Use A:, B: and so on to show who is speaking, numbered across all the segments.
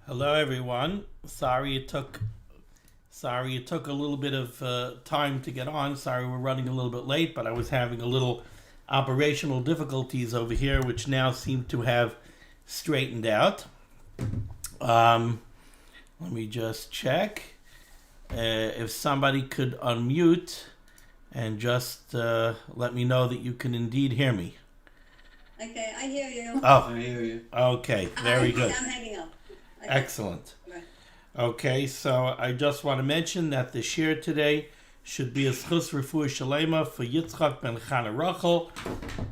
A: Hello, everyone. Sorry it took a little bit of time to get on. Sorry we're running a little bit late, but I was having a little operational difficulties over here, which now seem to have straightened out. Let me just check if somebody could unmute and just let me know that you can indeed hear me.
B: Okay, I hear you.
A: Oh,
C: I hear you.
A: okay, very good.
B: I'm hanging up. Okay.
A: Excellent.
B: Right.
A: Okay, so I just want to mention that the shir today should be a schus refuah shalema for Yitzchak ben Chana Rachel,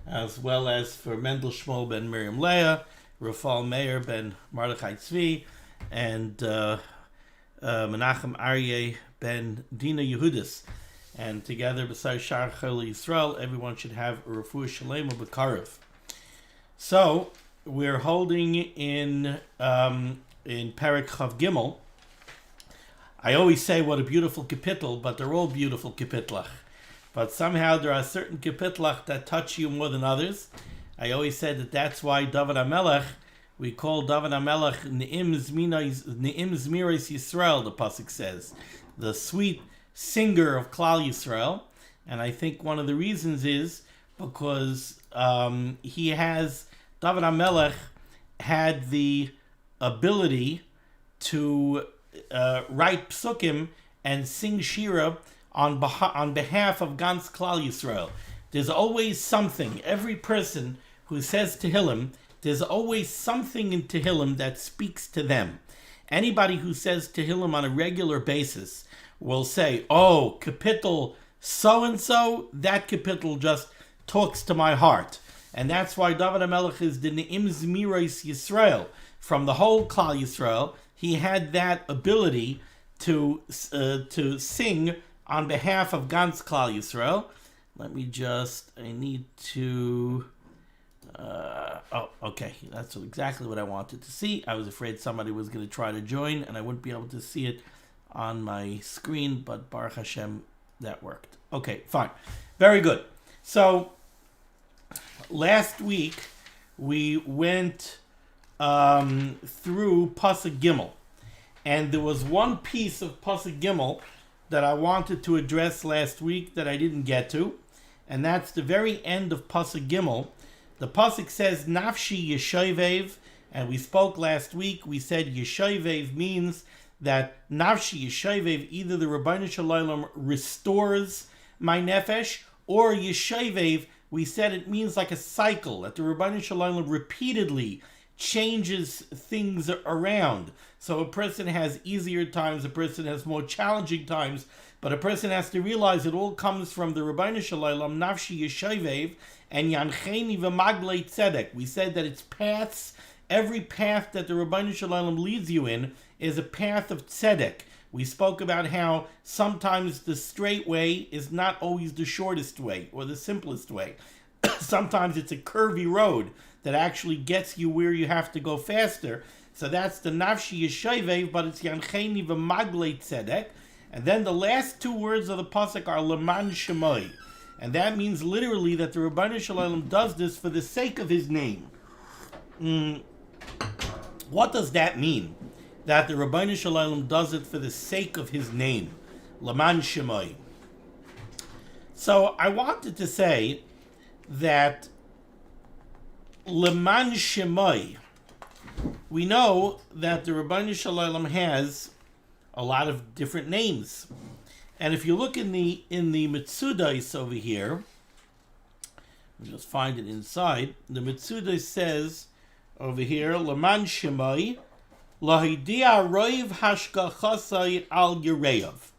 A: as well as for Mendel Shmuel ben Miriam Leah, Rafal Meir ben Mordechai Tzvi, and Menachem Aryeh ben Dina Yehudis. And together, besides Shar Chol Yisrael, everyone should have a refuah shalema b'karev. So we're holding in Perek Chav Gimel. I always say what a beautiful kapitel, but they're all beautiful kapitlach. But somehow there are certain kapitlach that touch you more than others. I always said that that's why Dovid HaMelech, we call Dovid HaMelech Ne'im Zmirais Yisrael, the pasuk says, the sweet singer of Klal Yisrael. And I think one of the reasons is because Dovid HaMelech had the ability to write psukim and sing shira on behalf of Gans Klal Yisrael. There's always something. Every person who says Tehillim, there's always something in Tehillim that speaks to them. Anybody who says Tehillim on a regular basis will say, oh, kapitel so-and-so, that kapitel just talks to my heart. And that's why Dovid HaMelech is the Ne'im Zmirais Yisrael. From the whole Klal Yisrael, he had that ability to sing on behalf of Gans Klal Yisrael. I need to... okay, that's exactly what I wanted to see. I was afraid somebody was going to try to join, and I wouldn't be able to see it on my screen, but Baruch Hashem, that worked. Okay, fine. Very good. So, last week, we went through Pasuk Gimel. And there was one piece of Pasuk Gimel that I wanted to address last week that I didn't get to. And that's the very end of Pasuk Gimel. The Pasuk says, Nafshi Yeshovev. And we spoke last week, we said Yeshovev means that Nafshi Yeshovev, either the Rebbeinu Shalom restores my nefesh, or Yeshovev, we said it means like a cycle, that the Rebbeinu Shalom repeatedly changes things around. So a person has easier times, a person has more challenging times, but a person has to realize it all comes from the Rebbeinu Shalom, Nafshi Yeshovev, and Yancheni v'maglei tzedek. We said that it's paths. Every path that the Rebbeinu Shalom leads you in is a path of tzedek. We spoke about how sometimes the straight way is not always the shortest way or the simplest way. Sometimes it's a curvy road that actually gets you where you have to go faster. So that's the Nafshi Yeshovev, but it's Yancheni v'maglei tzedek. And then the last two words of the pasuk are Leman Shemoi. And that means literally that the Rebbeinu Shalom does this for the sake of his name. What does that mean? That the Rebbeinu Shalom does it for the sake of his name. Leman Shemoi. So I wanted to say that Leman Shemoi, we know that the Rebbeinu Shalom has a lot of different names. And if you look in the Mitzudais over here, I'll just find it inside. The Mitzudais says over here, Leman Shemoi, Lahidia roiv hashgachah al yereyav.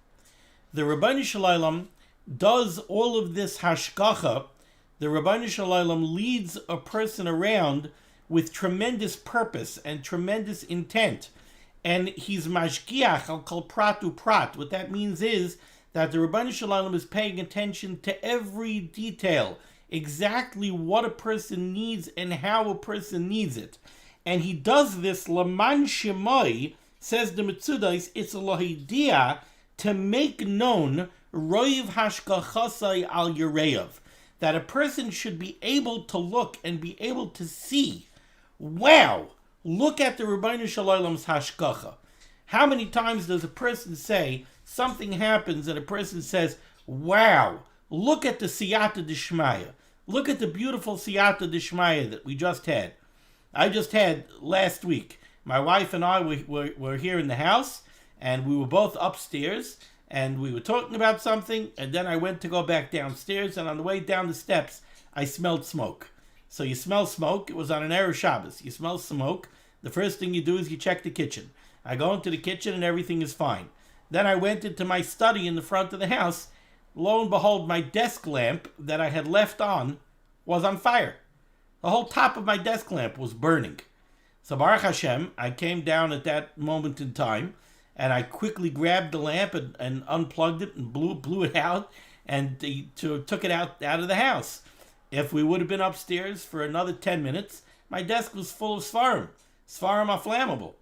A: The Rebbeinu Shalom does all of this hashgachah. The Rebbeinu Shalom leads a person around with tremendous purpose and tremendous intent. And he's mashgiach al kol prat uprat. What that means is that the Rebbeinu Shalom is paying attention to every detail, exactly what a person needs and how a person needs it. And he does this, Leman Shemoi, says the Mitzudais, it's a lahidia to make known roiv hashgachah al yereyav, that a person should be able to look and be able to see, wow, look at the Ribbono Shel Olam's hashgachah. How many times does a person say something happens and a person says, wow, look at the siyata d'shmaya. Look at the beautiful siyata d'shmaya that we just had. I just had last week. My wife and I were here in the house, and we were both upstairs, and we were talking about something, and then I went to go back downstairs, and on the way down the steps, I smelled smoke. So you smell smoke. It was on an Erev Shabbos. You smell smoke. The first thing you do is you check the kitchen. I go into the kitchen and everything is fine. Then I went into my study in the front of the house. Lo and behold, my desk lamp that I had left on was on fire. The whole top of my desk lamp was burning. So Baruch Hashem, I came down at that moment in time, and I quickly grabbed the lamp and unplugged it and blew it out and took it out of the house. If we would have been upstairs for another 10 minutes, my desk was full of svarim. Svarim are flammable.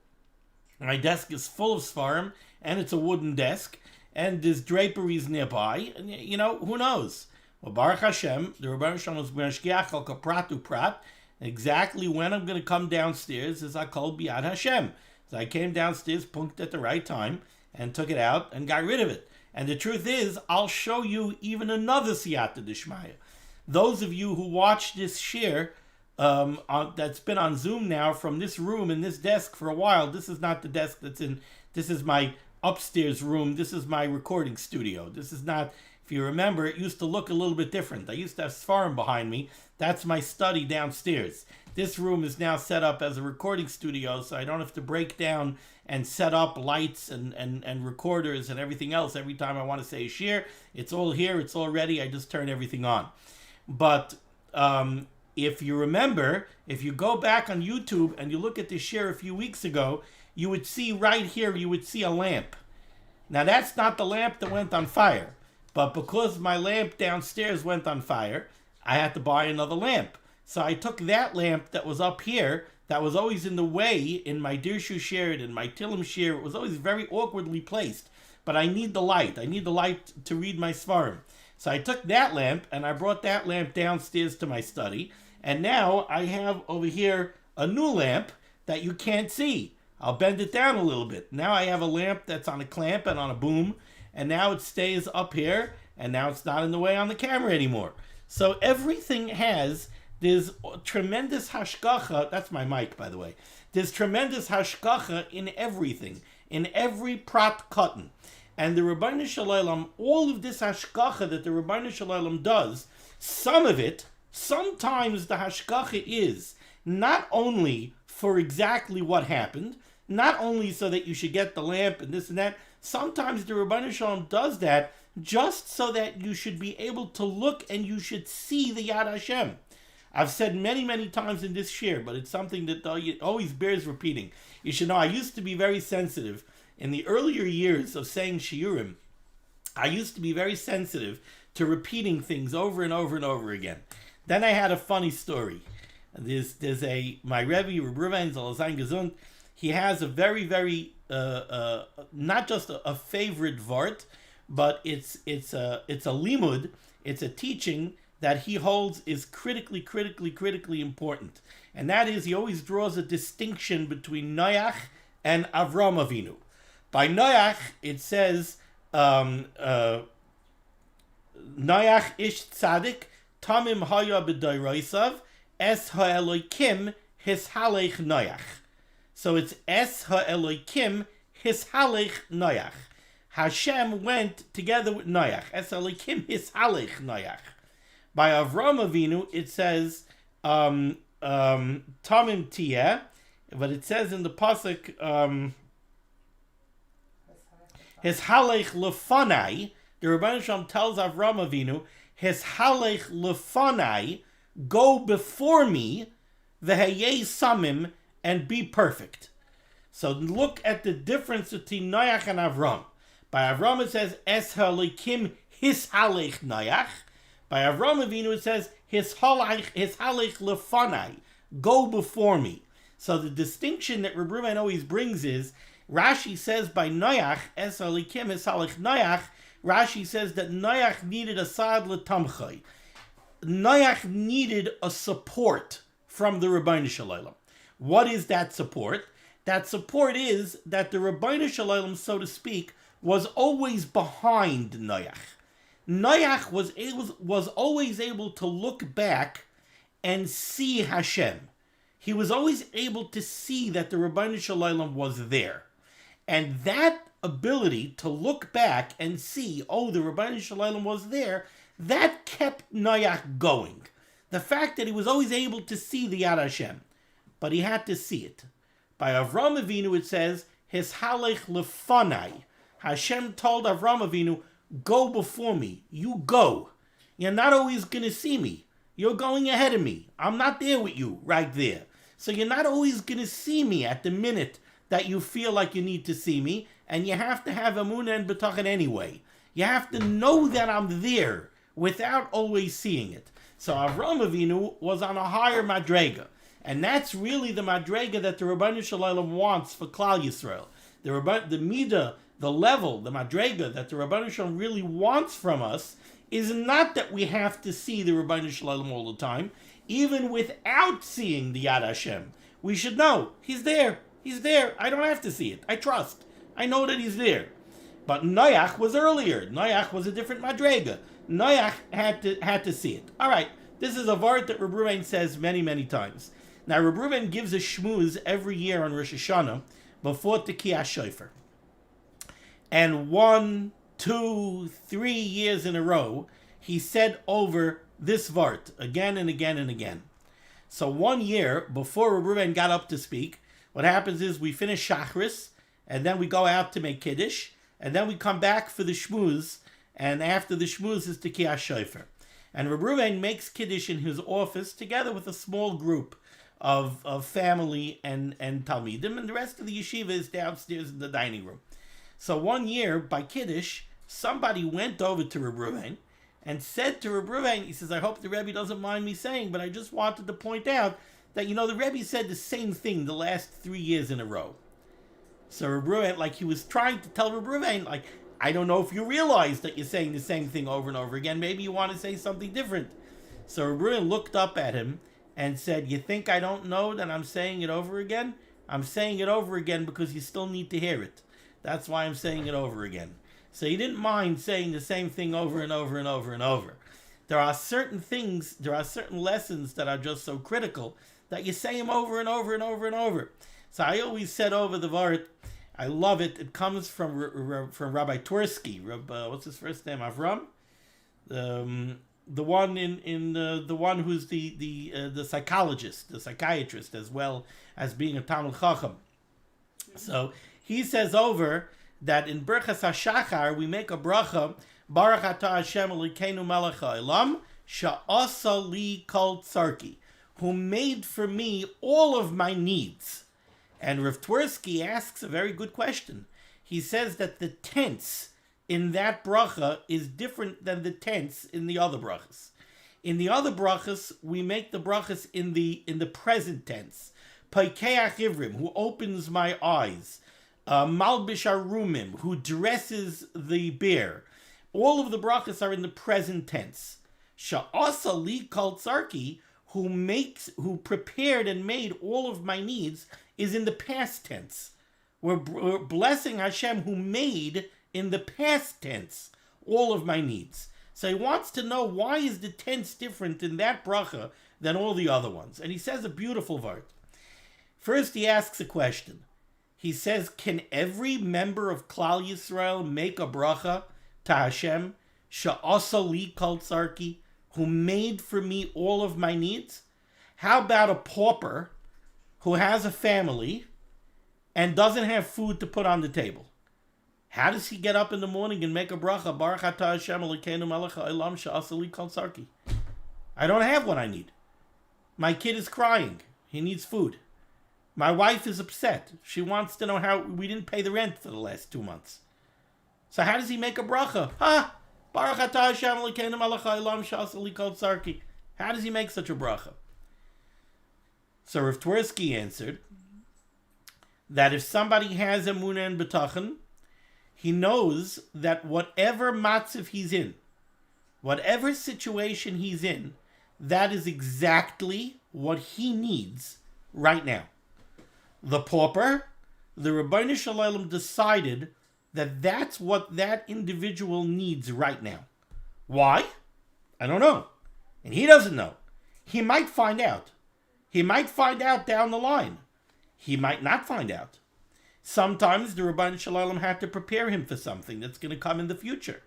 A: My desk is full of svarim, and it's a wooden desk, and there's draperies nearby, and who knows? Well, Baruch Hashem, the Ribbono Shel Olam is mashgiach al kol prat uprat. Exactly when I'm going to come downstairs is Akol B'Yad Hashem. So I came downstairs, punked at the right time, and took it out and got rid of it. And the truth is, I'll show you even another siyata d'shmaya. Those of you who watch this share, that's been on Zoom now from this room and this desk for a while. This is not the desk that's in. This is my upstairs room. This is my recording studio. This is not. If you remember, it used to look a little bit different. I used to have svarim behind me. That's my study downstairs. This room is now set up as a recording studio, so I don't have to break down and set up lights and recorders and everything else every time I want to say a shir. It's all here. It's all ready. I just turn everything on. But if you remember, if you go back on YouTube and you look at the share a few weeks ago, you would see right here, you would see a lamp. Now, that's not the lamp that went on fire. But because my lamp downstairs went on fire, I had to buy another lamp. So I took that lamp that was up here, that was always in the way in my Dirshu share, in my Tehillim share. It was always very awkwardly placed. But I need the light. I need the light to read my svarim. So I took that lamp and I brought that lamp downstairs to my study. And now I have over here a new lamp that you can't see. I'll bend it down a little bit. Now I have a lamp that's on a clamp and on a boom. And now it stays up here. And now it's not in the way on the camera anymore. So everything there's tremendous hashgachah. That's my mic, by the way. There's tremendous hashgachah in everything. In every prat cotton. And the Ribbono Shel Olam, all of this hashgachah that the Ribbono Shel Olam does, some of it, sometimes the hashgachah is not only for exactly what happened, not only so that you should get the lamp and this and that, sometimes the Ribbono Shel Olam does that just so that you should be able to look and you should see the Yad Hashem. I've said many, many times in this shir, but it's something that always bears repeating. You should know, I used to be very sensitive. In the earlier years of saying shiurim, I used to be very sensitive to repeating things over and over and over again. Then I had a funny story. There's my Rebbe, Reb Ruven Zalazan Gesund, he has a very, very, not just a favorite vart, but it's a limud, it's a teaching that he holds is critically important. And that is, he always draws a distinction between Noach and Avram Avinu. By Noach, it says, Noach ish tzadik, tamim haya b'doiraisav, es ha'eloikim hishalech Noach. So it's es ha'eloikim hishalech Noach. Hashem went together with Noach. Es ha'eloikim hishalech Noach. By Avram Avinu, it says, tamim tiyeh, but it says in the pasuk, his halech lefanai, the Ribbono Shel Olam tells Avram Avinu, his halech lefanai, go before me, v'heyei samim, and be perfect. So look at the difference between Noach and Avram. By Avram it says, es halekim his halech Noach. By Avram Avinu it says, his halech lefanai, go before me. So the distinction that Reb Ruven always brings is, Rashi says by Noach, es alikim es halech Noach, Rashi says that Noach needed a sad letamchay. Noach needed a support from the Ribbono Shel Olam. What is that support? That support is that the Rabbeinu Shalom, so to speak, was always behind Noach. Noach was always able to look back and see Hashem. He was always able to see that the Rabbeinu Shalom was there. And that ability to look back and see, oh, the Rabbeinu Shalom was there, that kept Noach going. The fact that he was always able to see the Yad Hashem, but he had to see it. By Avram Avinu it says, His halech lefanai. Hashem told Avram Avinu, go before me. You go. You're not always going to see me. You're going ahead of me. I'm not there with you right there. So you're not always going to see me at the minute that you feel like you need to see me. And you have to have emunah and betachan anyway. You have to know that I'm there without always seeing it. So Avram Avinu was on a higher madrega. And that's really the madrega that the Rabbeinu Shalom wants for Klal Yisrael. The midah, the level, the madrega that the Rabbeinu Shalom really wants from us is not that we have to see the Rabbeinu Shalom all the time. Even without seeing the Yad Hashem, we should know He's there. He's there. I don't have to see it. I trust. I know that He's there. But Noach was earlier. Noach was a different madrega. Noach had to see it. All right. This is a vart that Reb Ruvain says many, many times. Now, Reb Ruvain gives a shmuz every year on Rosh Hashanah before Tekiyah Shofar. And 1, 2, 3 years in a row, he said over this vart again and again and again. So 1 year before Reb Ruvain got up to speak, what happens is we finish Shachris, and then we go out to make Kiddush, and then we come back for the shmuz, and after the shmuz is Tekiyah Shofar. And Reb Ruvain makes Kiddush in his office together with a small group of family and Talmidim, and the rest of the yeshiva is downstairs in the dining room. So 1 year, by Kiddush, somebody went over to Reb Ruvain and said to Reb Ruvain, he says, I hope the Rebbe doesn't mind me saying, but I just wanted to point out that, the Rebbe said the same thing the last 3 years in a row. So Reb Ruvain, like he was trying to tell Reb Ruvain, like, I don't know if you realize that you're saying the same thing over and over again. Maybe you want to say something different. So Reb Ruvain looked up at him and said, you think I don't know that I'm saying it over again? I'm saying it over again because you still need to hear it. That's why I'm saying it over again. So he didn't mind saying the same thing over and over and over and over. There are certain things, there are certain lessons that are just so critical that you say them over and over and over and over. So I always said over the Vart, I love it. It comes from Rabbi Twersky. What's his first name? Avram? The one the one who's the psychologist, the psychiatrist, as well as being a Talmid Chacham. So he says over that in Berchas HaShachar we make a bracha, Baruch Atah Hashem Elokeinu Melech HaOlam Sha'asa Li Kol Tzarki, who made for me all of my needs. And Rav Twersky asks a very good question. He says that the tense in that bracha is different than the tense in the other brachas. In the other brachas, we make the brachas in the present tense. Paikeach Ivrim, who opens my eyes. Malbish Arumim, who dresses the bear. All of the brachas are in the present tense. Sha'asa li kol tzarki, who prepared and made all of my needs, is in the past tense. We're blessing Hashem who made in the past tense all of my needs. So he wants to know, why is the tense different in that bracha than all the other ones? And he says a beautiful word. First he asks a question. He says, can every member of Klal Yisrael make a bracha to Hashem, Sha'asa li kol tzarki, who made for me all of my needs? How about a pauper who has a family and doesn't have food to put on the table? How does he get up in the morning and make a bracha? Baruch atah Hashem Elokeinu melech haolam she'asa li kol tzarki. I don't have what I need. My kid is crying. He needs food. My wife is upset. She wants to know how we didn't pay the rent for the last 2 months. So how does he make a bracha? Baruch atah Hashem Elokeinu melech haolam she'asa li kol tzarki. How does he make such a bracha? So Rav Twersky answered that if somebody has emunah and betachan, he knows that whatever matzav he's in, whatever situation he's in, that is exactly what he needs right now. the pauper, the Ribbono Shel Olam decided that that's what that individual needs right now. Why? I don't know. And he doesn't know. He might find out. He might find out down the line. He might not find out. Sometimes the Ribbono Shel Olam had to prepare him for something that's going to come in the future.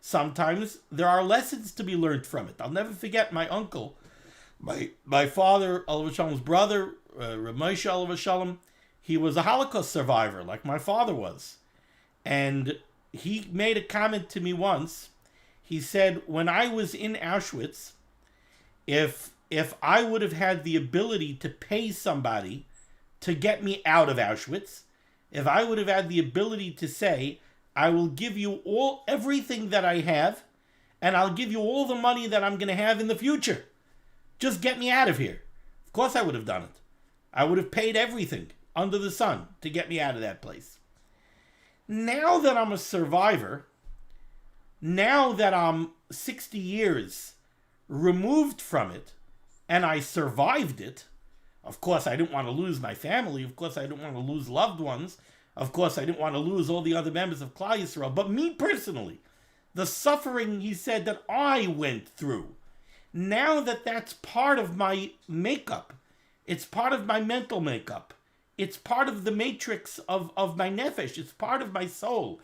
A: Sometimes there are lessons to be learned from it. I'll never forget my uncle, my father, Olav Shalom's brother, Reb Moshe Olav Shalom. He was a Holocaust survivor, like my father was. And he made a comment to me once. He said, when I was in Auschwitz, if I would have had the ability to pay somebody to get me out of Auschwitz, if I would have had the ability to say, I will give you everything that I have, and I'll give you all the money that I'm going to have in the future. Just get me out of here. Of course I would have done it. I would have paid everything under the sun to get me out of that place. Now that I'm a survivor, now that I'm 60 years removed from it, and I survived it, of course I didn't want to lose my family, of course I didn't want to lose loved ones, of course I didn't want to lose all the other members of Klal Yisrael, but me personally, the suffering, he said, that I went through, now that that's part of my makeup, it's part of my mental makeup, it's part of the matrix of my nefesh, it's part of my soul.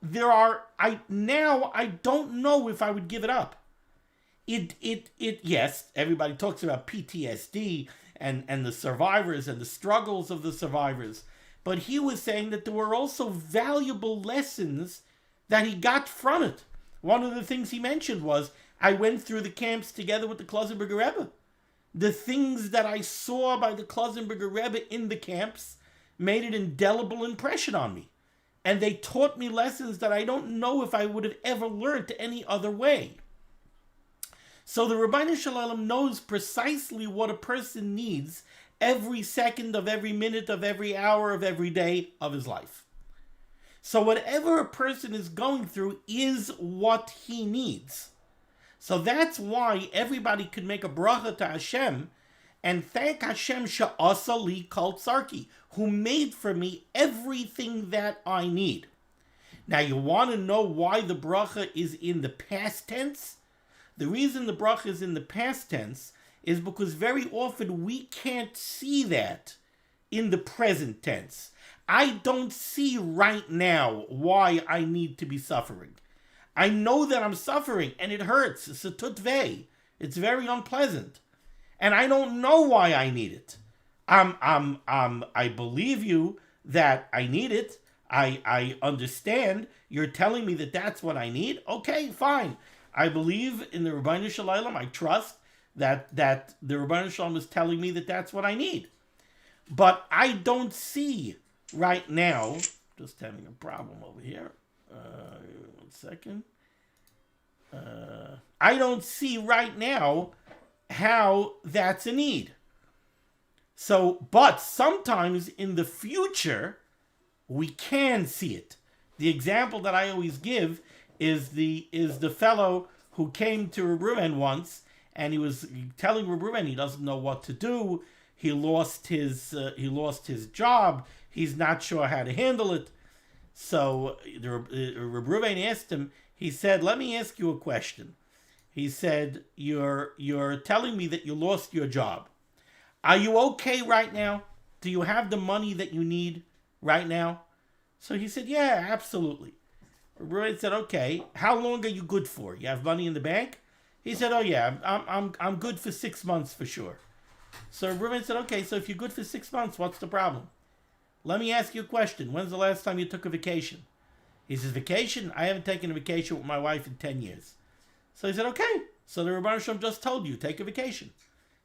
A: I don't know if I would give it up. Yes, everybody talks about PTSD and the survivors and the struggles of the survivors. But he was saying that there were also valuable lessons that he got from it. One of the things he mentioned was, I went through the camps together with the Klausenberger Rebbe. The things that I saw by the Klausenberger Rebbe in the camps made an indelible impression on me. And they taught me lessons that I don't know if I would have ever learned any other way. So the Ribbono Shel Olam knows precisely what a person needs every second of every minute of every hour of every day of his life. So whatever a person is going through is what he needs. So that's why everybody could make a bracha to Hashem and thank Hashem she'asa li kol tzarki, who made for me everything that I need. Now you want to know why the bracha is in the past tense? The reason the bracha is in the past tense is because very often we can't see that in the present tense. I don't see right now why I need to be suffering. I know that I'm suffering and it hurts. It's a tutvei. It's very unpleasant. And I don't know why I need it. I believe you that I need it. I understand. You're telling me that that's what I need. Okay, fine. I believe in the Ribbono Shel Olam. I trust that the Ribbono Shel Olam is telling me that that's what I need. But I don't see right now, just having a problem over here. 1 second. I don't see right now how that's a need. So, but sometimes in the future, we can see it. The example that I always give is the fellow who came to Reb Reuven once, and he was telling Reb Reuven he doesn't know what to do. He lost his job. He's not sure how to handle it. So Reb Reuven asked him. He said, "Let me ask you a question." He said, "You're telling me that you lost your job. Are you okay right now? Do you have the money that you need right now?" So he said, "Yeah, absolutely." Reuven said, "Okay, how long are you good for? You have money in the bank?" He said, "Oh yeah, I'm good for 6 months for sure." So Reuven said, "Okay, so if you're good for 6 months, what's the problem? Let me ask you a question. When's the last time you took a vacation?" He says, "Vacation? I haven't taken a vacation with my wife in 10 years. So he said, "Okay, so the Ribbono Shel Olam just told you, take a vacation.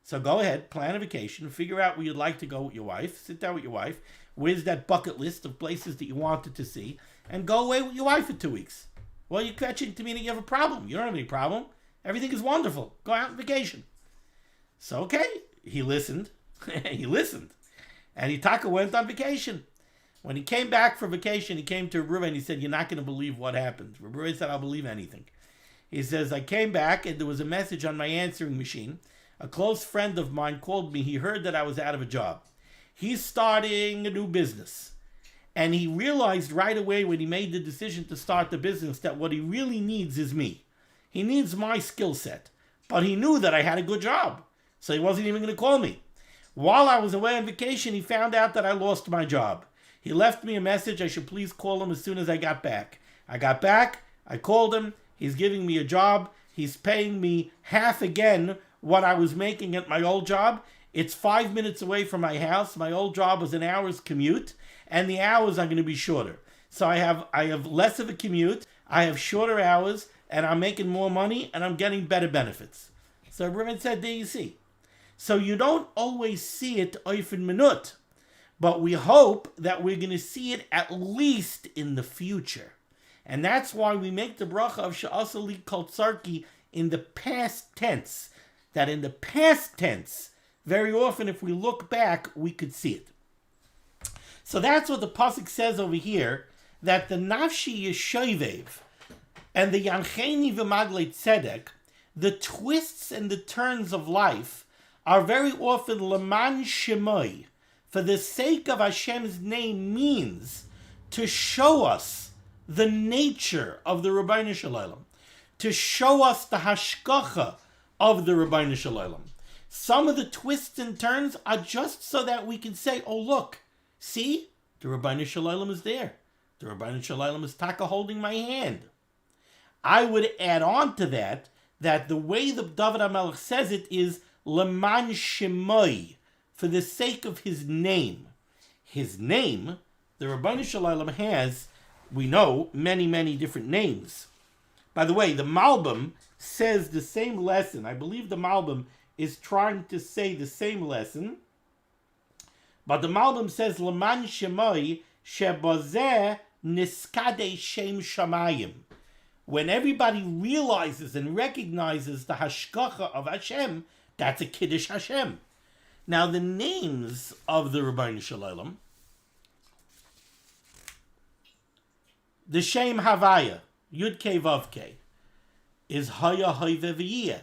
A: So go ahead, plan a vacation, figure out where you'd like to go with your wife, sit down with your wife, where's that bucket list of places that you wanted to see, and go away with your wife for 2 weeks. Well, you're catching to me that you have a problem. You don't have any problem. Everything is wonderful. Go out on vacation." So, okay, he listened. He listened. And Itaka went on vacation. When he came back from vacation, he came to Reuven and he said, "You're not going to believe what happened." Reuven said, "I'll believe anything." He says, "I came back and there was a message on my answering machine. A close friend of mine called me. He heard that I was out of a job. He's starting a new business. And he realized right away when he made the decision to start the business that what he really needs is me. He needs my skill set. But he knew that I had a good job. So he wasn't even going to call me. While I was away on vacation, he found out that I lost my job. He left me a message I should please call him as soon as I got back. I got back, I called him, he's giving me a job, he's paying me half again what I was making at my old job. It's 5 minutes away from my house. My old job was an hour's commute, and the hours are going to be shorter. So I have less of a commute, I have shorter hours, and I'm making more money, and I'm getting better benefits. So Reuben said, there you see. So you don't always see it oifen minut, but we hope that we're going to see it at least in the future. And that's why we make the bracha of she'asa li kol tzarki in the past tense. That in the past tense, very often if we look back, we could see it. So that's what the pasuk says over here, that the nafshi yeshovev and the yancheni v'maglei tzedek, the twists and the turns of life, are very often למען שמוי, for the sake of Hashem's name, means to show us the nature of the Rabbeinu Shalom, to show us the hashgachah of the Rabbeinu Shalom. Some of the twists and turns are just so that we can say, oh look, see, the Rabbeinu Shalom is there. The Rabbeinu Shalom is taka holding my hand. I would add on to that the way the Dovid HaMelech says it is למען שמוי, for the sake of his name. His name, the Rabbeinu Shalom has, we know, many, many different names. By the way, the Malbim says the same lesson. I believe the Malbim is trying to say the same lesson. But the Malbim says, למען שמוי, שבזה niskade shem shamayim. When everybody realizes and recognizes the hashgachah of Hashem, that's a Kiddush Hashem. Now, the names of the Rabbeinu Shalom, the Shem Havaya, Yud Kei Vav Kei, is Haya Hoive V'yiyeh.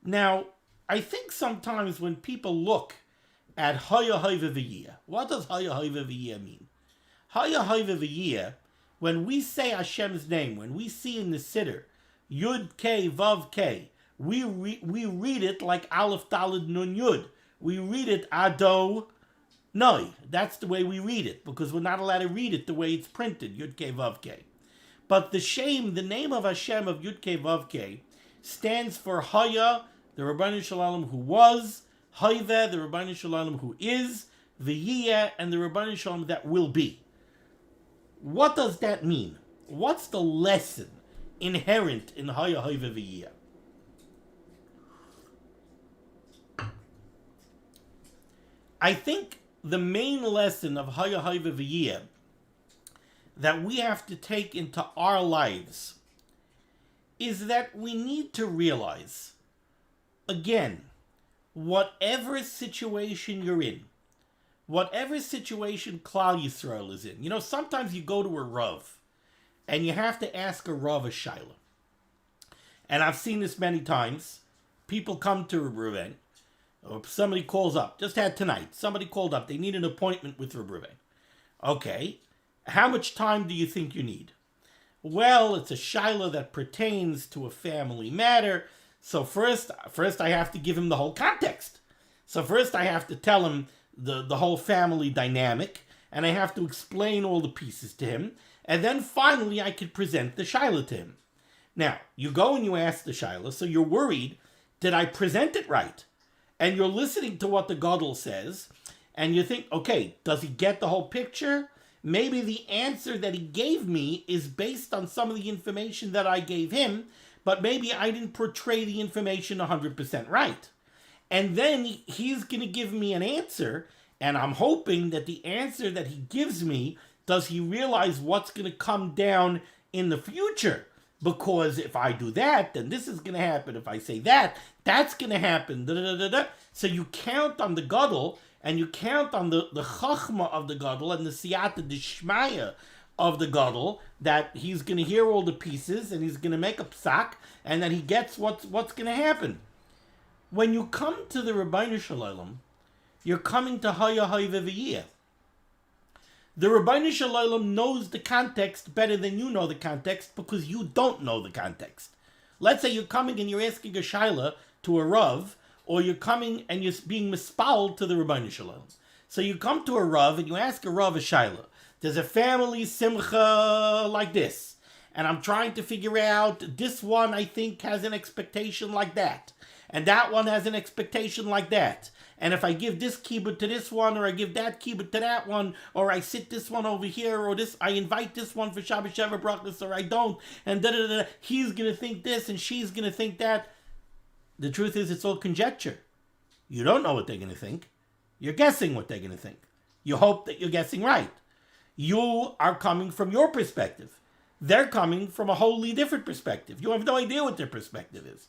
A: Now, I think sometimes when people look at Haya Hoive V'yiyeh, what does Haya Hoive V'yiyeh mean? Haya Hoive V'yiyeh, when we say Hashem's name, when we see in the Siddur, Yud Kei Vav Kei, we read it like Aleph Daled Nun Yud. We read it Ado Noi. That's the way we read it, because we're not allowed to read it the way it's printed, Yud Kei Vav Kei. But the name of Hashem of Yud Kei Vav Kei, stands for Haya, the Rabbeinu Shalom who was, Hoive, the Rabbeinu Shalom who is, V'yiyeh, and the Rabbeinu Shalom that will be. What does that mean? What's the lesson inherent in Haya Hoive V'yiyeh? I think the main lesson of Haya Hoive V'yiyeh that we have to take into our lives is that we need to realize, again, whatever situation you're in, whatever situation Klal Yisrael is in. You know, sometimes you go to a Rav and you have to ask a Rav a Shaila. And I've seen this many times. People come to Reuben, or somebody calls up. Just had tonight. Somebody called up. They need an appointment with Reuben. Okay. How much time do you think you need? Well, it's a Shaila that pertains to a family matter. So first I have to give him the whole context. So first I have to tell him the whole family dynamic, and I have to explain all the pieces to him, and then finally I could present the Shaila to him. Now, you go and you ask the Shaila, so you're worried, did I present it right? And you're listening to what the Gadol says, and you think, okay, does he get the whole picture? Maybe the answer that he gave me is based on some of the information that I gave him, but maybe I didn't portray the information 100% right. And then he's going to give me an answer, and I'm hoping that the answer that he gives me, does he realize what's going to come down in the future? Because if I do that, then this is going to happen. If I say that, that's going to happen. Da, da, da, da. So you count on the Gadol, and you count on the chachma of the Gadol and the siyata d'shmaya of the Gadol, that he's going to hear all the pieces, and he's going to make a psak, and that he gets what's going to happen. When you come to the Rabbeinu Shalom, You're coming to Haya Hayveviyah. The Ribbono Shel Olam knows the context better than you know the context because you don't know the context. Let's say you're coming and you're asking a shaila to a Rav, or you're coming and you're being mispaled to the Ribbono Shel Olam. So you come to a Rav and you ask a Rav a shaila. There's a family simcha like this, and I'm trying to figure out this one I think has an expectation like that, and that one has an expectation like that. And if I give this kibbut to this one, or I give that kibbut to that one, or I sit this one over here, or this, I invite this one for Shabbat Sheva Brachos, or I don't, and da-da-da-da, he's going to think this, and she's going to think that. The truth is, it's all conjecture. You don't know what they're going to think. You're guessing what they're going to think. You hope that you're guessing right. You are coming from your perspective. They're coming from a wholly different perspective. You have no idea what their perspective is.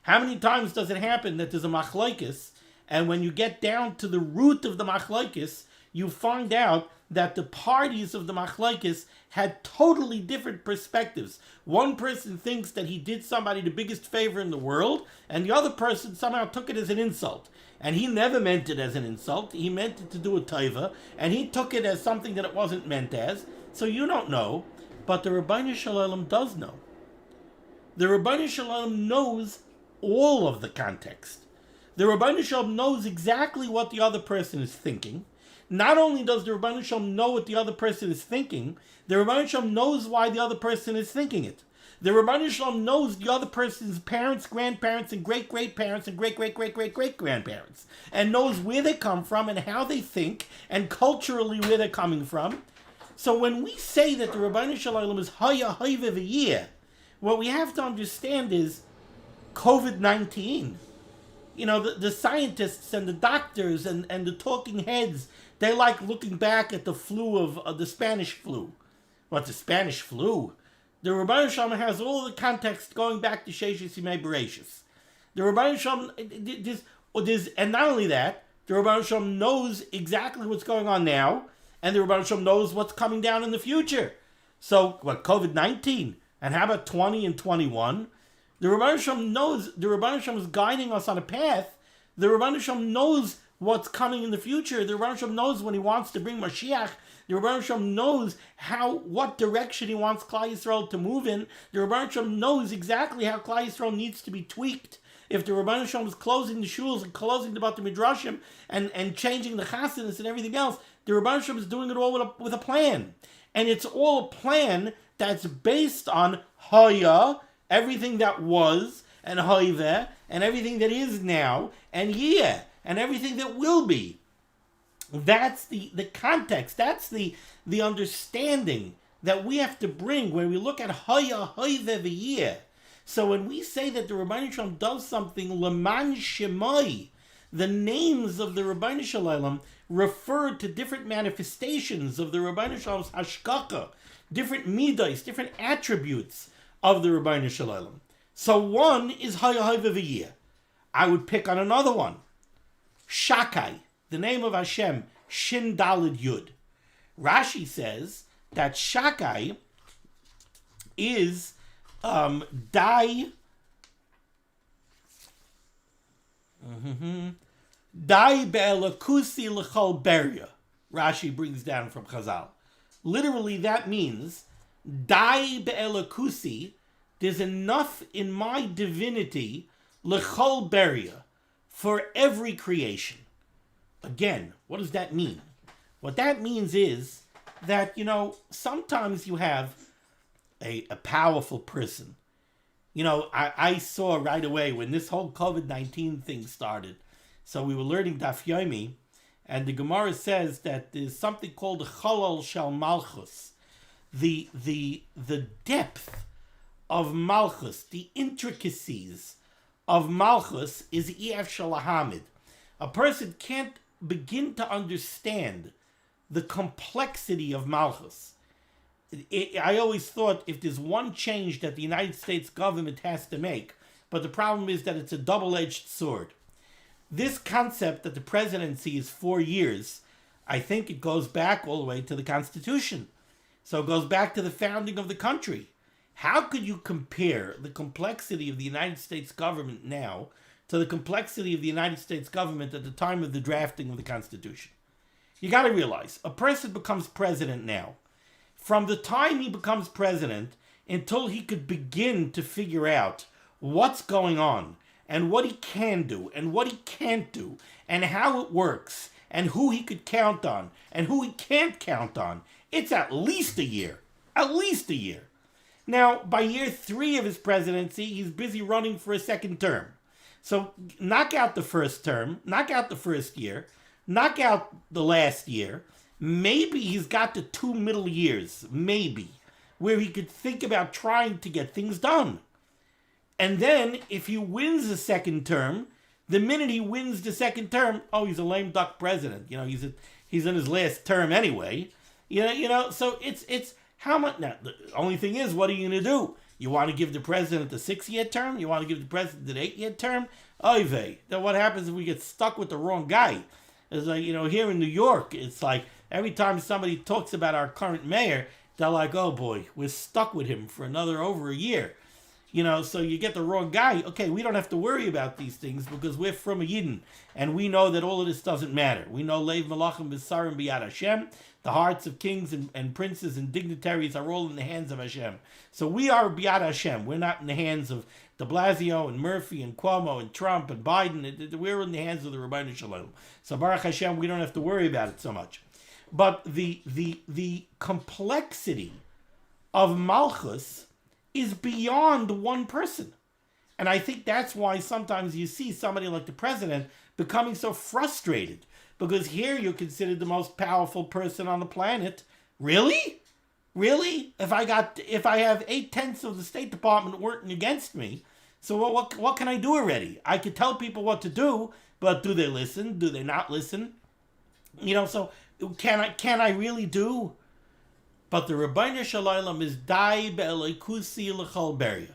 A: How many times does it happen that there's a machlokes, and when you get down to the root of the machlokes, you find out that the parties of the machlokes had totally different perspectives. One person thinks that he did somebody the biggest favor in the world, and the other person somehow took it as an insult. And he never meant it as an insult. He meant it to do a taiva, and he took it as something that it wasn't meant as. So you don't know, but the Ribbono Shel Olam does know. The Ribbono Shel Olam knows all of the context. The Ribbono Shel Olam knows exactly what the other person is thinking. Not only does the Ribbono Shel Olam know what the other person is thinking, the Ribbono Shel Olam knows why the other person is thinking it. The Ribbono Shel Olam knows the other person's parents, grandparents, and great-great-parents, and great-great-great-great-great-grandparents, and knows where they come from and how they think, and culturally where they're coming from. So when we say that the Ribbono Shel Olam is Haya Hayveviyah, what we have to understand is COVID-19. You know, the scientists and the doctors and the talking heads, they like looking back at the flu of the Spanish flu. What's the Spanish flu? The Ribbono Shel Olam has all the context going back to Sheishis Yimei Bereshis. The Ribbono Shel Olam, and not only that, the Ribbono Shel Olam knows exactly what's going on now, and the Ribbono Shel Olam knows what's coming down in the future. So, what, COVID-19? And how about 20 and 21? The Ribbono Shel Olam knows, the Ribbono Shel Olam is guiding us on a path. The Ribbono Shel Olam knows what's coming in the future. The Ribbono Shel Olam knows when he wants to bring Mashiach. The Ribbono Shel Olam knows what direction he wants Klal Yisrael to move in. The Ribbono Shel Olam knows exactly how Klal Yisrael needs to be tweaked. If the Ribbono Shel Olam is closing the shuls and closing the Bate Midrashim and changing the chassidus and everything else, the Ribbono Shel Olam is doing it all with a plan. And it's all a plan that's based on Haya, everything that was, and Hoiveh, and everything that is now, and Yeh, and everything that will be. That's the context. That's the understanding that we have to bring when we look at Haya, Hoiveh, V'Yeh. So when we say that the Ribbono Shel Olam does something, Leman Shemai, the names of the Ribbono Shel Olam refer to different manifestations of the Ribbono Shel Olam's hashgachah, different midos, different attributes of the Ribbono Shel Olam. So one is Haya Hayveh V'Yeh. I would pick on another one. Shakai, the name of Hashem, Shin Daled Yud. Rashi says that Shakai is Dai Be'elakusi L'chol Beria. Rashi brings down from Chazal. Literally, that means Dai Be'elakusi. There's enough in my divinity, L'chol Beria, for every creation. Again, what does that mean? What that means is that, sometimes you have a powerful person. I saw right away when this whole COVID-19 thing started. So we were learning Daf Yomi, and the Gemara says that there's something called the Cholol Shel Malchus. The depth of Malchus, the intricacies of Malchus is Ef Shalahamid. A person can't begin to understand the complexity of Malchus. I always thought if there's one change that the United States government has to make, but the problem is that it's a double-edged sword. This concept that the presidency is 4 years, I think it goes back all the way to the Constitution. So it goes back to the founding of the country. How could you compare the complexity of the United States government now to the complexity of the United States government at the time of the drafting of the Constitution. You got to realize, a person becomes president now. From the time he becomes president until he could begin to figure out what's going on and what he can do and what he can't do and how it works and who he could count on and who he can't count on, it's at least a year. At least a year. Now, by year 3 of his presidency, he's busy running for a second term. So knock out the first term, knock out the first year, knock out the last year. Maybe he's got the 2 middle years, maybe, where he could think about trying to get things done. And then, if he wins the second term, the minute he wins the second term, oh, he's a lame duck president. You know, he's in his last term anyway. You know. So it's how much. Now, the only thing is, what are you going to do? You want to give the president a 6-year term? You want to give the president an 8-year term? Oy vey. Then what happens if we get stuck with the wrong guy? It's like, you know, here in New York, it's like every time somebody talks about our current mayor, they're like, oh boy, we're stuck with him for over a year. You know, so you get the wrong guy. Okay, we don't have to worry about these things because we're from a Yidden. And we know that all of this doesn't matter. We know Leiv Melachim B'Sarim B'Yad Hashem. The hearts of kings and princes and dignitaries are all in the hands of Hashem. So we are B'Yad Hashem. We're not in the hands of de Blasio and Murphy and Cuomo and Trump and Biden. We're in the hands of the Rabbeinu Shalom. So Baruch Hashem, we don't have to worry about it so much. But the complexity of Malchus is beyond one person. And I think that's why sometimes you see somebody like the president becoming so frustrated. Because here you're considered the most powerful person on the planet. Really? Really? If I have 8/10 of the State Department working against me, so what can I do already? I could tell people what to do, but do they listen? Do they not listen? You know, so can I really do? But the Rabbeinu Shalom is dai be'elikusi l'chol beria.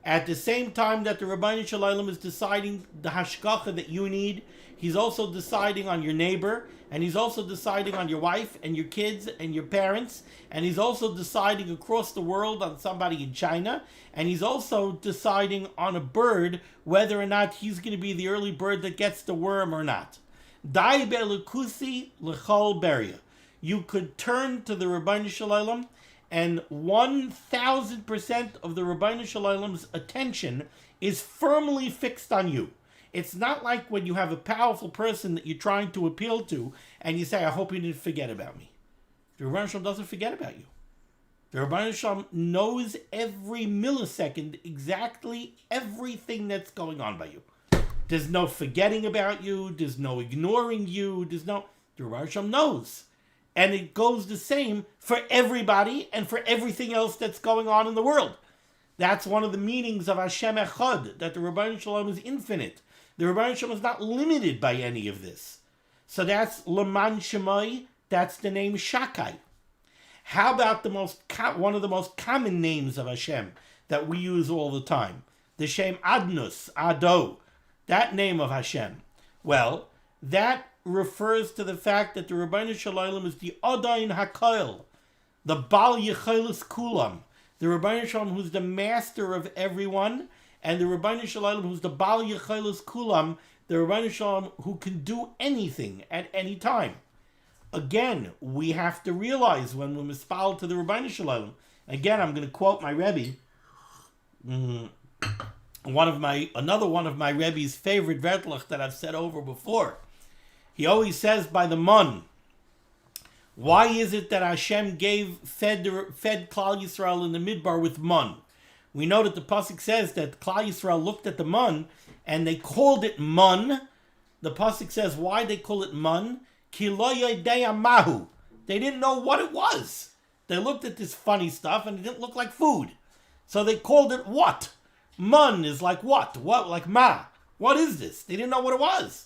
A: At the same time that the Rabbeinu Shalom is deciding the hashgachah that you need, he's also deciding on your neighbor, and he's also deciding on your wife and your kids and your parents, and he's also deciding across the world on somebody in China, and he's also deciding on a bird whether or not he's going to be the early bird that gets the worm or not. Dai be'elikusi l'chol beria. You could turn to the Rabbeinu Shalom, and 1,000% of the Rabbeinu Shalom's attention is firmly fixed on you. It's not like when you have a powerful person that you're trying to appeal to, and you say, I hope you didn't forget about me. The Rabbeinu Shalom doesn't forget about you. The Rabbeinu Shalom knows every millisecond exactly everything that's going on by you. There's no forgetting about you. There's no ignoring you. The Rabbeinu Shalom knows. And it goes the same for everybody and for everything else that's going on in the world. That's one of the meanings of Hashem Echad, that the Rabbeinu Shalom is infinite. The Rabbeinu Shalom is not limited by any of this. So that's למען Shemai, that's the name Shakai. How about one of the most common names of Hashem that we use all the time? The Shem Adnus, Ado, that name of Hashem. Well, that refers to the fact that the Rabbeinu Shalom is the Adain HaKoil, the Bal Yechelis Kulam, the Rabbeinu Shalom who's the master of everyone, and the Rabbeinu Shalom who's the Bal Yechelis Kulam, the Rabbeinu Shalom who can do anything at any time. Again, we have to realize when we mispal to the Rabbeinu Shalom. Again, I'm going to quote my Rebbe. Another one of my Rebbe's favorite vertlach that I've said over before. He always says by the mun. Why is it that Hashem fed Klal Yisrael in the Midbar with mun? We know that the pasuk says that Klal Yisrael looked at the mun and they called it mun. The pasuk says why they call it mun. Ki lo yodea mahu. They didn't know what it was. They looked at this funny stuff and it didn't look like food, so they called it what? Mun is like what? What like ma? What is this? They didn't know what it was.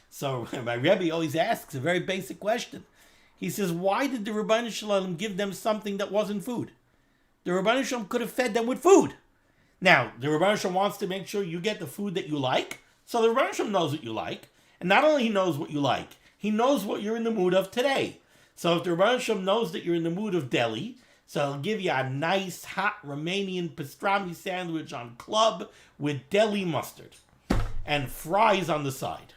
A: So my Rebbe always asks a very basic question. He says, why did the Rabbeinu Shalom give them something that wasn't food? The Rabbeinu Shalom could have fed them with food. Now, the Rabbeinu Shalom wants to make sure you get the food that you like, so the Rabbeinu Shalom knows what you like. And not only he knows what you like, he knows what you're in the mood of today. So if the Rabbeinu Shalom knows that you're in the mood of deli, so he'll give you a nice, hot Romanian pastrami sandwich on club with deli mustard. and fries on the side.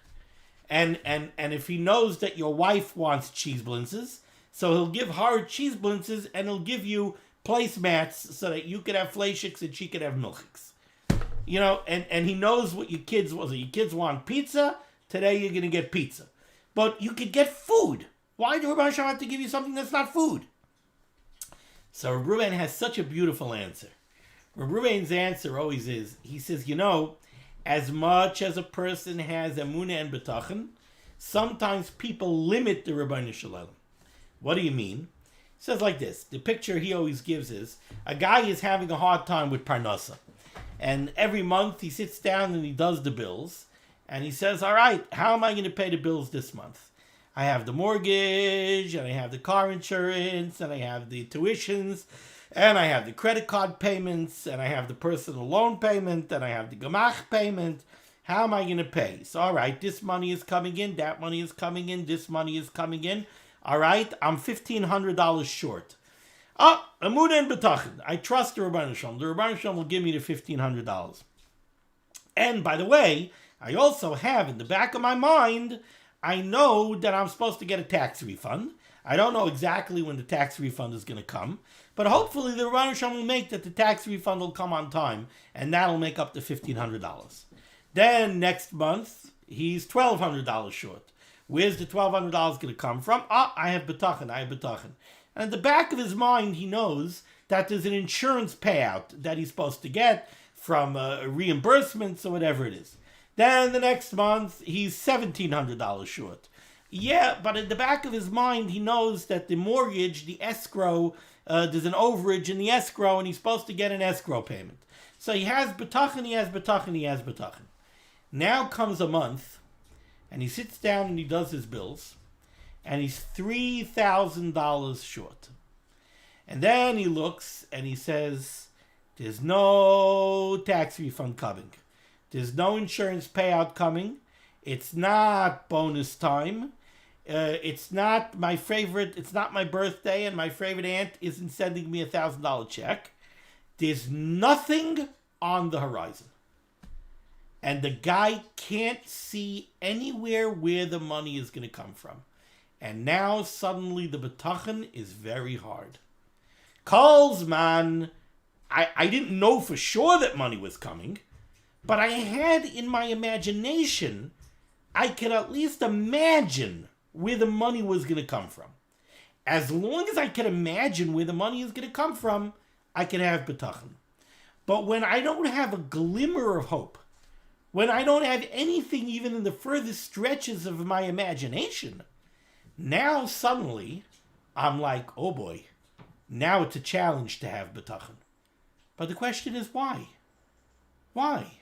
A: And if he knows that your wife wants cheese blintzes, so he'll give her cheese blintzes and he'll give you placemats so that you could have fleischiks and she could have milchiks. You know, and he knows what your kids want. So your kids want pizza, today you're going to get pizza. But you could get food. Why do Rabbi Hashem have to give you something that's not food? So Reb Ruben has such a beautiful answer. Reb Ruben's answer always is, he says, you know, as much as a person has emunah and betachon, sometimes people limit the Ribbono Shel Olam. What do you mean? He says like this. The picture he always gives is, a guy is having a hard time with parnasa. And every month he sits down and he does the bills. And he says, all right, how am I going to pay the bills this month? I have the mortgage, and I have the car insurance, and I have the tuitions, and I have the credit card payments, and I have the personal loan payment, and I have the gemach payment. How am I going to pay? So, all right, this money is coming in, that money is coming in, this money is coming in. All right, I'm $1,500 short. Emunah and betachon. I trust the Ribbono Shel Olam. The Ribbono Shel Olam will give me the $1,500. And by the way, I also have in the back of my mind, I know that I'm supposed to get a tax refund. I don't know exactly when the tax refund is going to come, but hopefully the Ribbono Shel Olam will make that the tax refund will come on time, and that'll make up the $1,500. Then next month, he's $1,200 short. Where's the $1,200 going to come from? I have betachon. And at the back of his mind, he knows that there's an insurance payout that he's supposed to get from reimbursements or whatever it is. Then the next month, he's $1,700 short. Yeah, but at the back of his mind, he knows that the mortgage, the escrow, there's an overage in the escrow, and he's supposed to get an escrow payment. So he has betachon. Now comes a month, and he sits down and he does his bills, and he's $3,000 short. And then he looks and he says, there's no tax refund coming. There's no insurance payout coming. It's not bonus time. It's not my favorite. It's not my birthday, and my favorite aunt isn't sending me $1,000 check. There's nothing on the horizon. And the guy can't see anywhere where the money is going to come from. And now suddenly the betachon is very hard. Calls, man. I didn't know for sure that money was coming. But I had in my imagination, I could at least imagine where the money was going to come from. As long as I could imagine where the money is going to come from, I can have betachon. But when I don't have a glimmer of hope, when I don't have anything even in the furthest stretches of my imagination, now suddenly I'm like, oh boy, now it's a challenge to have betachon. But the question is why? Why?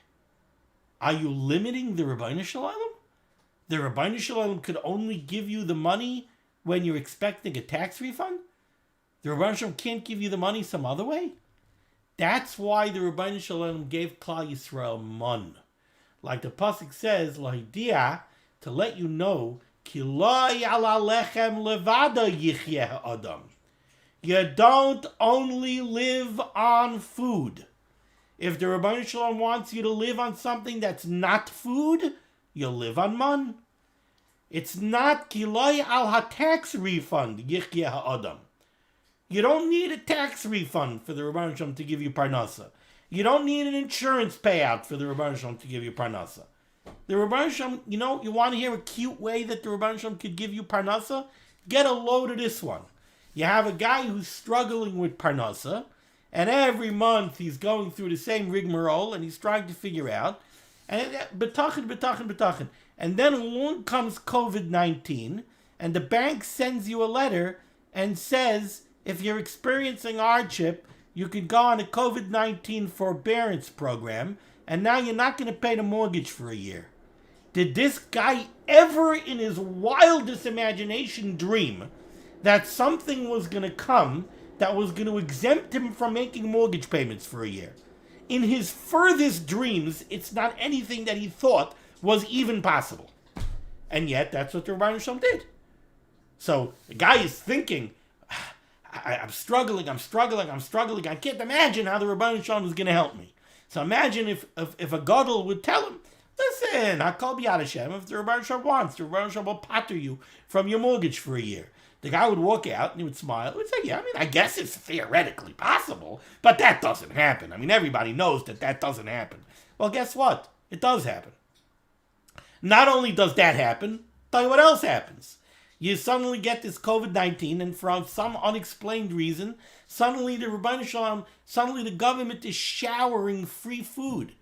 A: Are you limiting the Ribbono Shel Olam? The Ribbono Shel Olam could only give you the money when you're expecting a tax refund? The Ribbono Shel Olam can't give you the money some other way? That's why the Ribbono Shel Olam gave Klal Yisrael mon. Like the pasuk says, Lahidia, to let you know, Ki lo ya'ala lechem levada yichyeh adam. You don't only live on food. If the Ribbono Shel Olam wants you to live on something that's not food, you'll live on man. It's not kiloi al ha-tax refund, yichye ha'adam. You don't need a tax refund for the Ribbono Shel Olam to give you parnasa. You don't need an insurance payout for the Ribbono Shel Olam to give you parnasa. The Ribbono Shel Olam, you want to hear a cute way that the Ribbono Shel Olam could give you parnasa? Get a load of this one. You have a guy who's struggling with parnasa, and every month he's going through the same rigmarole, and he's trying to figure out, and betachon. And then along comes COVID-19, and the bank sends you a letter and says, if you're experiencing hardship, you can go on a COVID-19 forbearance program, and now you're not going to pay the mortgage for a year. Did this guy ever in his wildest imagination dream that something was going to come that was going to exempt him from making mortgage payments for a year? In his furthest dreams, it's not anything that he thought was even possible. And yet, that's what the Ribbono Shel Olam did. So, the guy is thinking, I'm struggling. I can't imagine how the Ribbono Shel Olam is going to help me. So imagine if a gadol would tell him, Listen, Hakol B'Yad Hashem, if the Rebbeinu Shalom wants, the Rebbeinu Shalom will pater you from your mortgage for a year. The guy would walk out and he would smile. He would say, yeah, I mean, I guess it's theoretically possible, but that doesn't happen. I mean, everybody knows that doesn't happen. Well, guess what? It does happen. Not only does that happen, tell you what else happens. You suddenly get this COVID-19, and for some unexplained reason, suddenly the Rebbeinu Shalom, suddenly the government is showering free food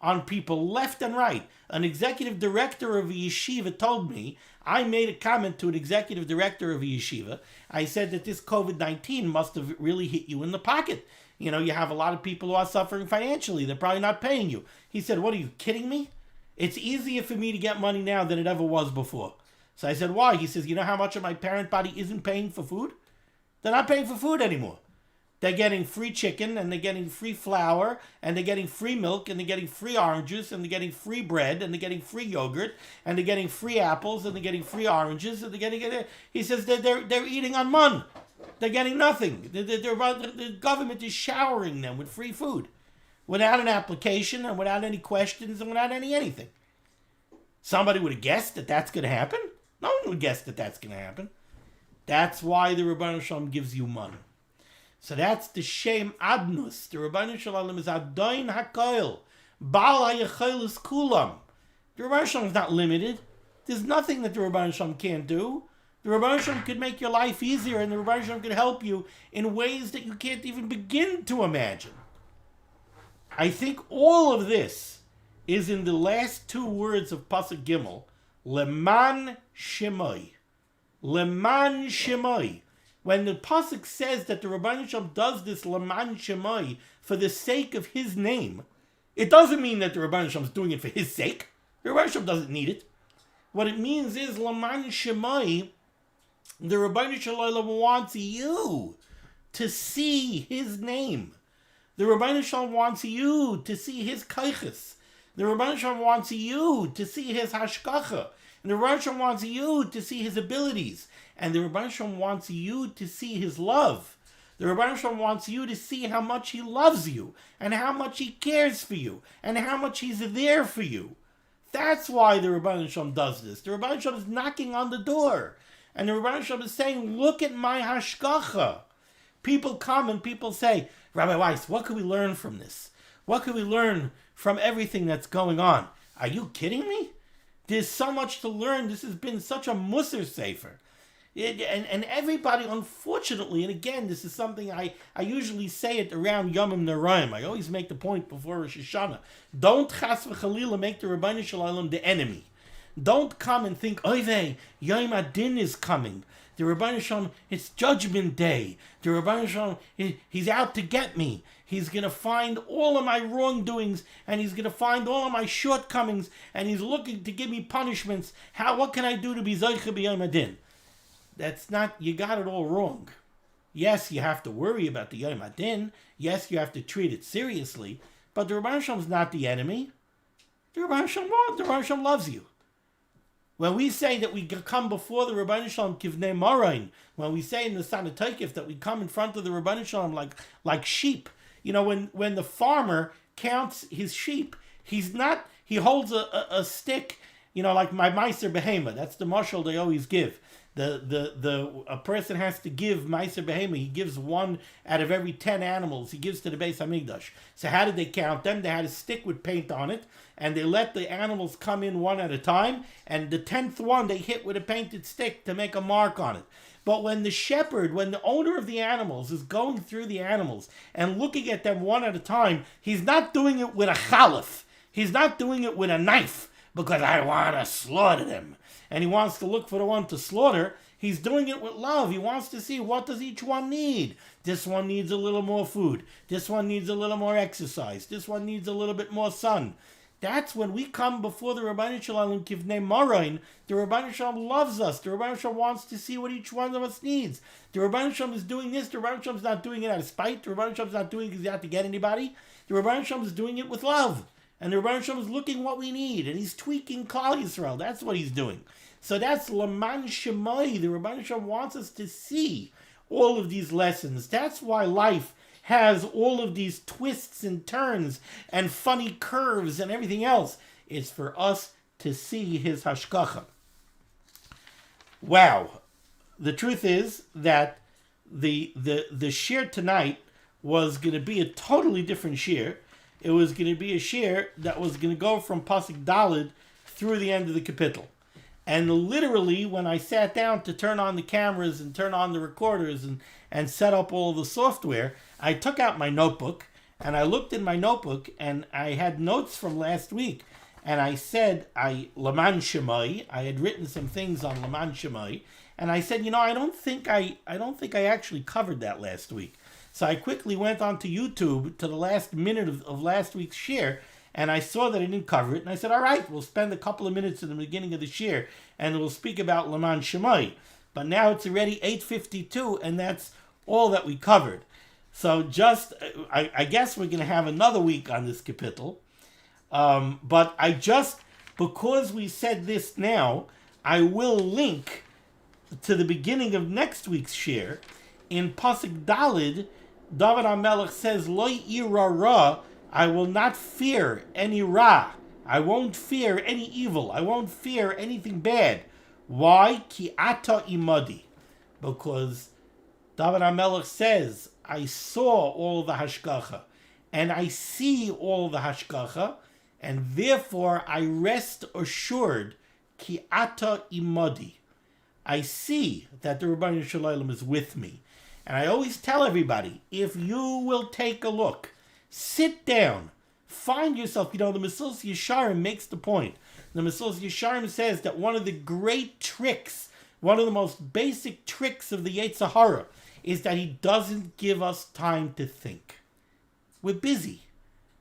A: on people left and right. An executive director of a yeshiva told me, I made a comment to an executive director of a yeshiva. I said that this COVID-19 must have really hit you in the pocket. You know, you have a lot of people who are suffering financially. They're probably not paying you. He said, what, are you kidding me? It's easier for me to get money now than it ever was before. So I said, why? He says, you know how much of my parent body isn't paying for food? They're not paying for food anymore. They're getting free chicken, and they're getting free flour, and they're getting free milk, and they're getting free orange juice, and they're getting free bread, and they're getting free yogurt, and they're getting free apples, and they're getting free oranges, and they're getting. He says they're eating on mun. They're getting nothing. The government is showering them with free food, without an application, and without any questions, and without anything. Somebody would have guessed that that's going to happen. No one would guess that that's going to happen. That's why the Rebbeinu Shalom gives you money. So that's the Shem Adnus. The Rebbeinu Shalom is Adoin HaKoil. Baal HaYachelis Kulam. The Rebbeinu Shalom is not limited. There's nothing that the Rebbeinu Shalom can't do. The Rebbeinu Shalom could make your life easier, and the Rebbeinu Shalom could help you in ways that you can't even begin to imagine. I think all of this is in the last two words of Pasuk Gimel, Leman Shemoi. Leman Shemoi. When the Pasuk says that the Rebbeinu Shalom does this Leman Shemoi for the sake of his name, it doesn't mean that the Rebbeinu Shalom is doing it for his sake. The Rebbeinu Shalom doesn't need it. What it means is Leman Shemoi, the Rebbeinu Shalom wants you to see his name. The Rebbeinu Shalom wants you to see his kaiches. The Rebbeinu Shalom wants you to see his hashgachah. And the Rebbeinu Shalom wants you to see his abilities. And the Rebbeinu Shalom wants you to see his love. The Rebbeinu Shalom wants you to see how much he loves you, and how much he cares for you, and how much he's there for you. That's why the Rebbeinu Shalom does this. The Rebbeinu Shalom is knocking on the door. And the Rebbeinu Shalom is saying, look at my hashgachah. People come and people say, Rabbi Weiss, what can we learn from this? What can we learn from everything that's going on? Are you kidding me? There's so much to learn. This has been such a Musar Sefer. And everybody, unfortunately, and again, this is something I usually say it around Yomim Noraim. I always make the point before Rosh Hashanah. Don't chas v'chalila make the Rebbeinu Shalom the enemy. Don't come and think, oy vey, Yom Adin is coming. The Rebbeinu Shalom, it's Judgment Day. The Rebbeinu Shalom, he's out to get me. He's going to find all of my wrongdoings, and he's going to find all of my shortcomings, and he's looking to give me punishments. What can I do to be Zoycha b'Yom Adin? That's not, you got it all wrong. Yes, you have to worry about the Yom Adin. Yes, you have to treat it seriously. But the Rebbeinu Shalom is not the enemy. The Rebbeinu Shalom loves you. When we say that we come before the Rebbeinu Shalom kivnei marayin, when we say in the Sana Tokef that we come in front of the Rebbeinu Shalom like sheep, you know, when the farmer counts his sheep, he holds a stick, you know, like my Meiser Behema. That's the mashal they always give. A person has to give Meiser Behema. He gives one out of every 10 animals. He gives to the Beis Hamikdash. So how did they count them? They had a stick with paint on it, and they let the animals come in one at a time, and the 10th one they hit with a painted stick to make a mark on it. But when the owner of the animals is going through the animals and looking at them one at a time, he's not doing it with a chalif. He's not doing it with a knife because I want to slaughter them. And he wants to look for the one to slaughter. He's doing it with love. He wants to see, what does each one need? This one needs a little more food. This one needs a little more exercise. This one needs a little bit more sun. That's when we come before the Rebbeinu Shalom kivnei marayin. The Rebbeinu Shalom loves us. The Rebbeinu Shalom wants to see what each one of us needs. The Rebbeinu Shalom is doing this. The Rebbeinu Shalom is not doing it out of spite. The Rebbeinu Shalom is not doing it because he has to get anybody. The Rebbeinu Shalom is doing it with love. And the Rebbeinu Shalom is looking what we need. And he's tweaking Klal Yisrael. That's what he's doing. So that's Leman Shemai. The Rebbeinu Shalom wants us to see all of these lessons. That's why life has all of these twists and turns and funny curves and everything else. is for us to see his hashgachah. Wow. The truth is that the shir tonight was going to be a totally different shir. It was going to be a shir that was going to go from Pasuk Daled through the end of the kapitel. And literally, when I sat down to turn on the cameras and turn on the recorders and set up all the software, I took out my notebook and I looked in my notebook and I had notes from last week. And I said, למען שמai, I had written some things on למען שמai, and I said, I don't think I actually covered that last week. So I quickly went onto YouTube to the last minute of last week's shir, and I saw that I didn't cover it, and I said, all right, we'll spend a couple of minutes in the beginning of the shir, and we'll speak about למען שמai. But now it's already 8:52, and that's all that we covered. So I guess we're going to have another week on this kapitel. But because we said this now, I will link to the beginning of next week's shir. In Pasuk Daled, Dovid HaMelech says, Lo ira ra, I will not fear any ra. I won't fear any evil. I won't fear anything bad. Why? Ki ata imadi. Because Dovid HaMelech says, I saw all the hashgachah, and I see all the hashgachah, and therefore I rest assured, ki ata imadi. I see that the Rebbeinu Shalom is with me. And I always tell everybody, if you will take a look, sit down, find yourself, the Mesilas Yesharim makes the point. The Mesilas Yesharim says that one of the great tricks, one of the most basic tricks of the Yetzer Hara is that he doesn't give us time to think. We're busy.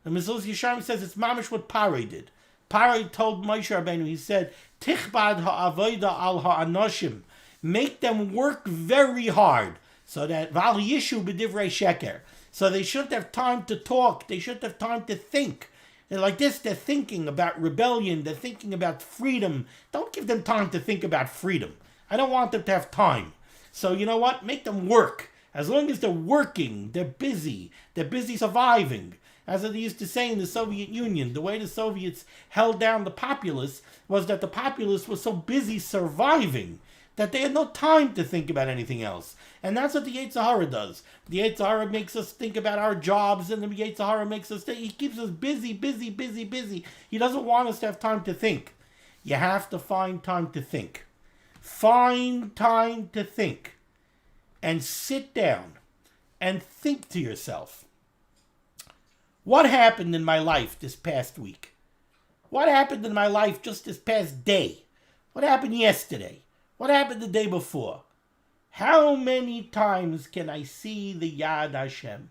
A: The Mesilas Yesharim says it's mamish what Paroi did. Paroi told Moshe Rabbeinu, he said, Tichbad ha'avoda al ha'anoshim. Make them work very hard, so that Val Yishu b'divrei sheker. So they shouldn't have time to talk. They shouldn't have time to think. And like this, they're thinking about rebellion. They're thinking about freedom. Don't give them time to think about freedom. I don't want them to have time. So you know what? Make them work. As long as they're working, they're busy. They're busy surviving. As they used to say in the Soviet Union, the way the Soviets held down the populace was that the populace was so busy surviving that they had no time to think about anything else. And that's what the Yetzer Hara does. The Yetzer Hara makes us think about our jobs, and the Yetzer Hara makes us think. He keeps us busy. He doesn't want us to have time to think. You have to find time to think. Find time to think. And sit down and think to yourself. What happened in my life this past week? What happened in my life just this past day? What happened yesterday? What happened the day before? How many times can I see the Yad Hashem?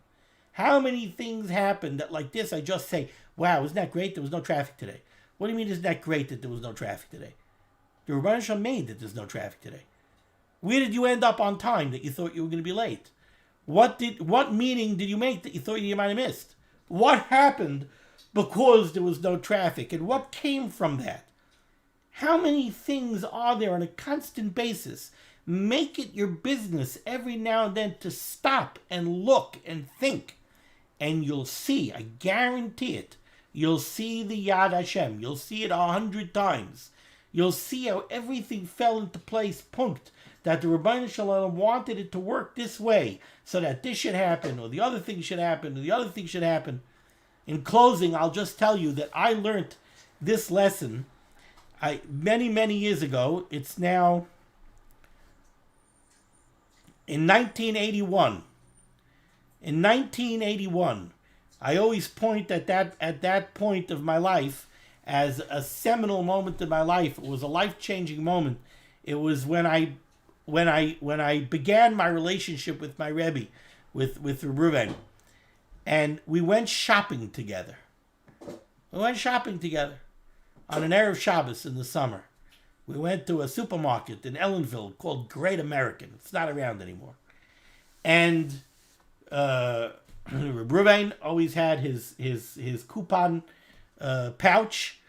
A: How many things happen that like this I just say, wow, isn't that great? There was no traffic today. What do you mean isn't that great that there was no traffic today? The Rebbeinu Hashem made that there's no traffic today. Where did you end up on time that you thought you were going to be late? What meeting did you make that you thought you might have missed? What happened because there was no traffic? And what came from that? How many things are there on a constant basis? Make it your business every now and then to stop and look and think. And you'll see, I guarantee it, you'll see the Yad Hashem. You'll see it 100 times. You'll see how everything fell into place, punkt, that the Rebbeinu Shalom wanted it to work this way, so that this should happen, or the other thing should happen, or the other thing should happen. In closing, I'll just tell you that I learned this lesson many years ago. It's now in 1981. In 1981, I always point at that point of my life as a seminal moment in my life. It was a life-changing moment. It was when I began my relationship with my Rebbe, with Reuven, and we went shopping together. We went shopping together on an Erev Shabbos in the summer. We went to a supermarket in Ellenville called Great American. It's not around anymore. And Reuven always had his coupon pouch,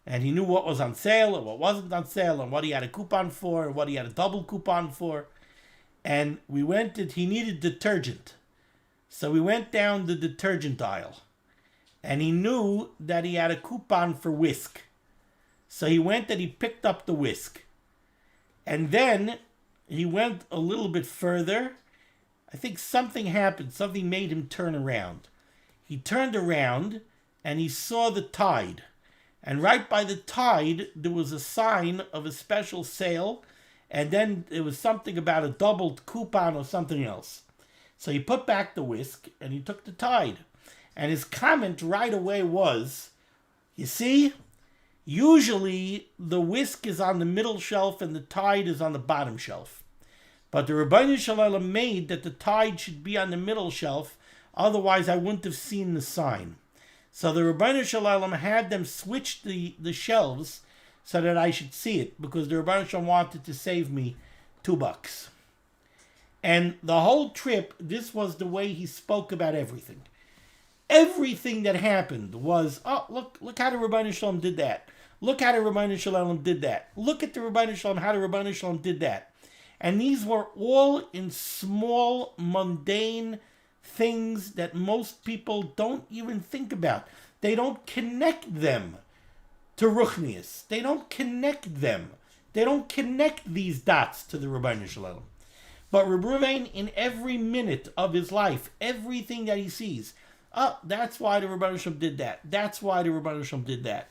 A: and he knew what was on sale and what wasn't on sale and what he had a coupon for and what he had a double coupon for. And he needed detergent. So we went down the detergent aisle, and he knew that he had a coupon for whisk. So he went and he picked up the whisk. And then he went a little bit further. I think something happened. Something made him turn around. He turned around and he saw the tide. And right by the tide, there was a sign of a special sale. And then there was something about a doubled coupon or something else. So he put back the whisk and he took the tide. And his comment right away was, you see, usually the whisk is on the middle shelf and the tide is on the bottom shelf. But the Ribbono Shel Olam made that the tide should be on the middle shelf, otherwise I wouldn't have seen the sign. So the Ribbono Shel Olam had them switch the shelves so that I should see it, because the Ribbono Shel Olam wanted to save me $2. And the whole trip, this was the way he spoke about everything. Everything that happened was, oh, look how the Ribbono Shel Olam did that. Look how the Ribbono Shel Olam did that. Look at the Ribbono Shel Olam, how the Ribbono Shel Olam did that. And these were all in small, mundane things that most people don't even think about. They don't connect them to Ruchnius. They don't connect them. They don't connect these dots to the Ribbono Shel Olam. But Reb Ruvain, in every minute of his life, everything that he sees, oh, that's why the Ribbono Shel Olam did that. That's why the Ribbono Shel Olam did that.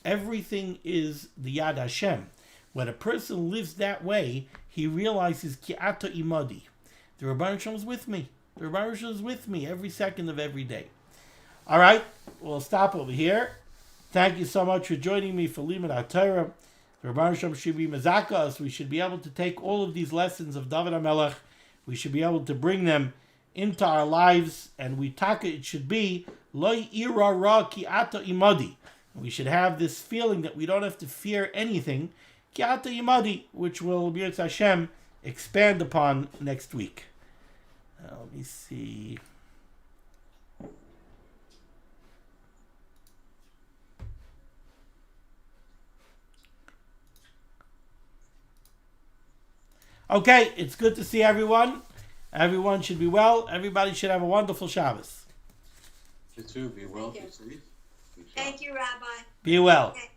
A: Everything is the Yad Hashem. When a person lives that way, he realizes, Ki ato imadi. The Ribbono Shel Olam is with me. The Ribbono Shel Olam is with me every second of every day. All right, we'll stop over here. Thank you so much for joining me for limud HaTorah. The Ribbono Shel Olam should be mezaka us. We should be able to take all of these lessons of Dovid HaMelech. We should be able to bring them into our lives, and it should be lo ira ra ki ato imadi. We should have this feeling that we don't have to fear anything, ki ato imadi, which will, B'yirtzeh Hashem, expand upon next week. Let me see. Okay, it's good to see everyone. Everyone should be well. Everybody should have a wonderful Shabbos.
C: You too. Be well.
B: Thank you, Rabbi.
A: Be well.
B: Okay.